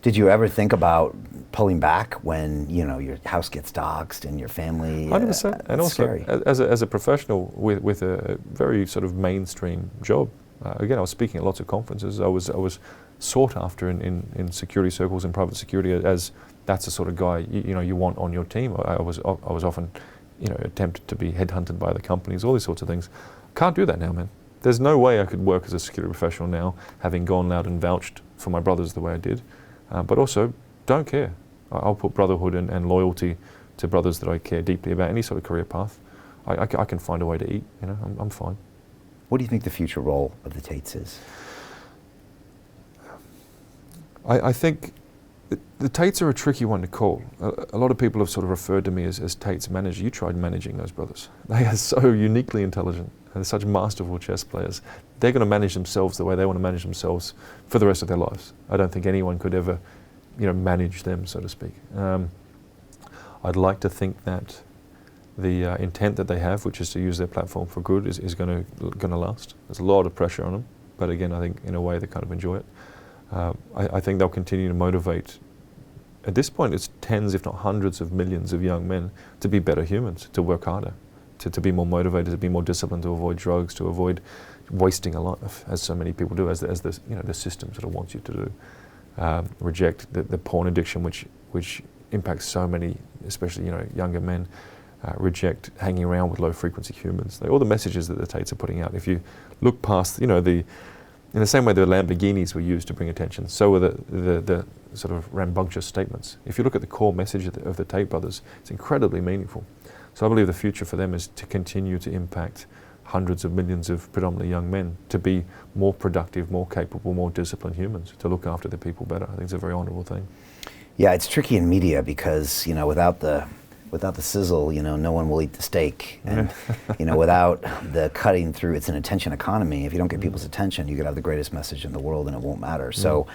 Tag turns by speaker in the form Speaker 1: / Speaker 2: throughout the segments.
Speaker 1: Did you ever think about pulling back when your house gets doxxed and your family?
Speaker 2: 100%. And also,
Speaker 1: scary.
Speaker 2: as a professional with a very sort of mainstream job, again, I was speaking at lots of conferences. I was sought after in security circles and private security as that's the sort of guy you want on your team. I was often attempted to be headhunted by the companies, all these sorts of things. Can't do that now, man. There's no way I could work as a security professional now, having gone out and vouched for my brothers the way I did. But also, don't care. I'll put brotherhood and loyalty to brothers that I care deeply about, any sort of career path. I can find a way to eat, I'm fine.
Speaker 1: What do you think the future role of the Tates is?
Speaker 2: I think the Tates are a tricky one to call. A lot of people have sort of referred to me as Tate's manager. You tried managing those brothers. They are so uniquely intelligent. They're such masterful chess players. They're going to manage themselves the way they want to manage themselves for the rest of their lives. I don't think anyone could ever, manage them, so to speak. I'd like to think that the intent that they have, which is to use their platform for good, is going to last. There's a lot of pressure on them, but again, I think in a way they kind of enjoy it. I think they'll continue to motivate. At this point, it's tens, if not hundreds of millions of young men to be better humans, to work harder, to be more motivated, to be more disciplined, to avoid drugs, to avoid wasting a life, as so many people do, as the system sort of wants you to do. Reject the porn addiction, which impacts so many, especially younger men. Reject hanging around with low frequency humans. All the messages that the Tates are putting out. If you look past, in the same way the Lamborghinis were used to bring attention, so were the sort of rambunctious statements. If you look at the core message of the Tate brothers, it's incredibly meaningful. So I believe the future for them is to continue to impact hundreds of millions of predominantly young men to be more productive, more capable, more disciplined humans, to look after their people better. I think it's a very honorable thing.
Speaker 1: Yeah, it's tricky in media because, without the sizzle, no one will eat the steak. And, without the cutting through, it's an attention economy. If you don't get people's attention, you could have the greatest message in the world and it won't matter. So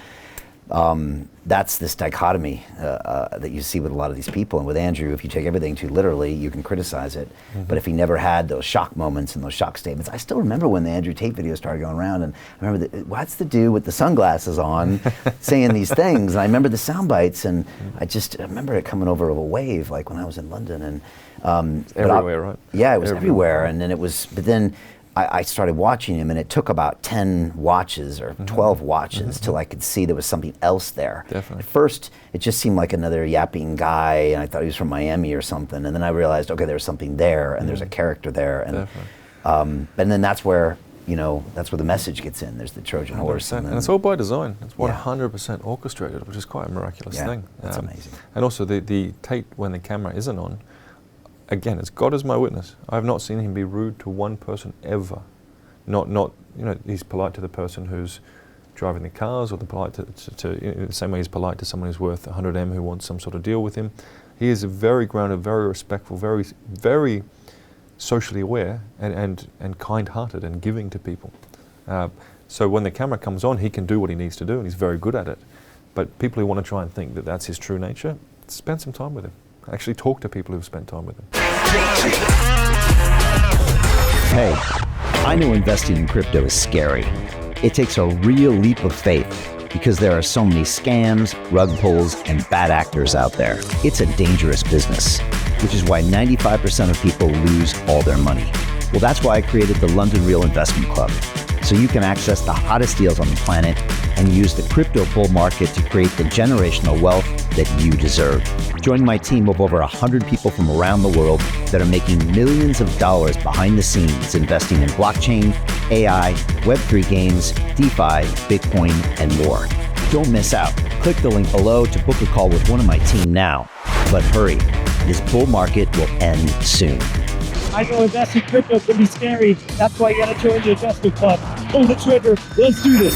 Speaker 1: that's this dichotomy that you see with a lot of these people. And with Andrew, if you take everything too literally, you can criticize it. But if he never had those shock moments and those shock statements, I still remember when the Andrew Tate video started going around, and I remember what's the dude with the sunglasses on saying these things? And I remember the sound bites, and I remember it coming over a wave, like when I was in London. And
Speaker 2: everywhere, right?
Speaker 1: Yeah, it was everywhere. And then but then I started watching him, and it took about 10 watches or 12 watches till I could see there was something else there.
Speaker 2: Definitely.
Speaker 1: At first, it just seemed like another yapping guy, and I thought he was from Miami or something. And then I realized, okay, there's something there, and there's a character there. And then that's where the message gets in. There's the Trojan horse.
Speaker 2: And it's all by design. It's 100% orchestrated, which is quite a miraculous thing.
Speaker 1: That's amazing.
Speaker 2: And also the Tate, when the camera isn't on, again, it's God as my witness. I have not seen him be rude to one person ever. He's polite to the person who's driving the cars, or polite in the same way he's polite to someone who's worth 100M who wants some sort of deal with him. He is very grounded, very respectful, very, very socially aware, and kind-hearted and giving to people. So when the camera comes on, he can do what he needs to do, and he's very good at it. But people who want to try and think that that's his true nature, spend some time with him. Actually talk to people who've spent time with him.
Speaker 3: Hey, I know investing in crypto is scary. It takes a real leap of faith because there are so many scams, rug pulls, and bad actors out there. It's a dangerous business, which is why 95% of people lose all their money. Well, that's why I created the London Real Investment Club, so you can access the hottest deals on the planet and use the crypto bull market to create the generational wealth that you deserve. Join my team of over 100 people from around the world that are making millions of dollars behind the scenes investing in blockchain, AI, Web3 games, DeFi, Bitcoin, and more. Don't miss out. Click the link below to book a call with one of my team now. But hurry, this bull market will end soon.
Speaker 4: I know investing in crypto can be scary. That's why you gotta join the investment club. Pull the trigger. Let's do this.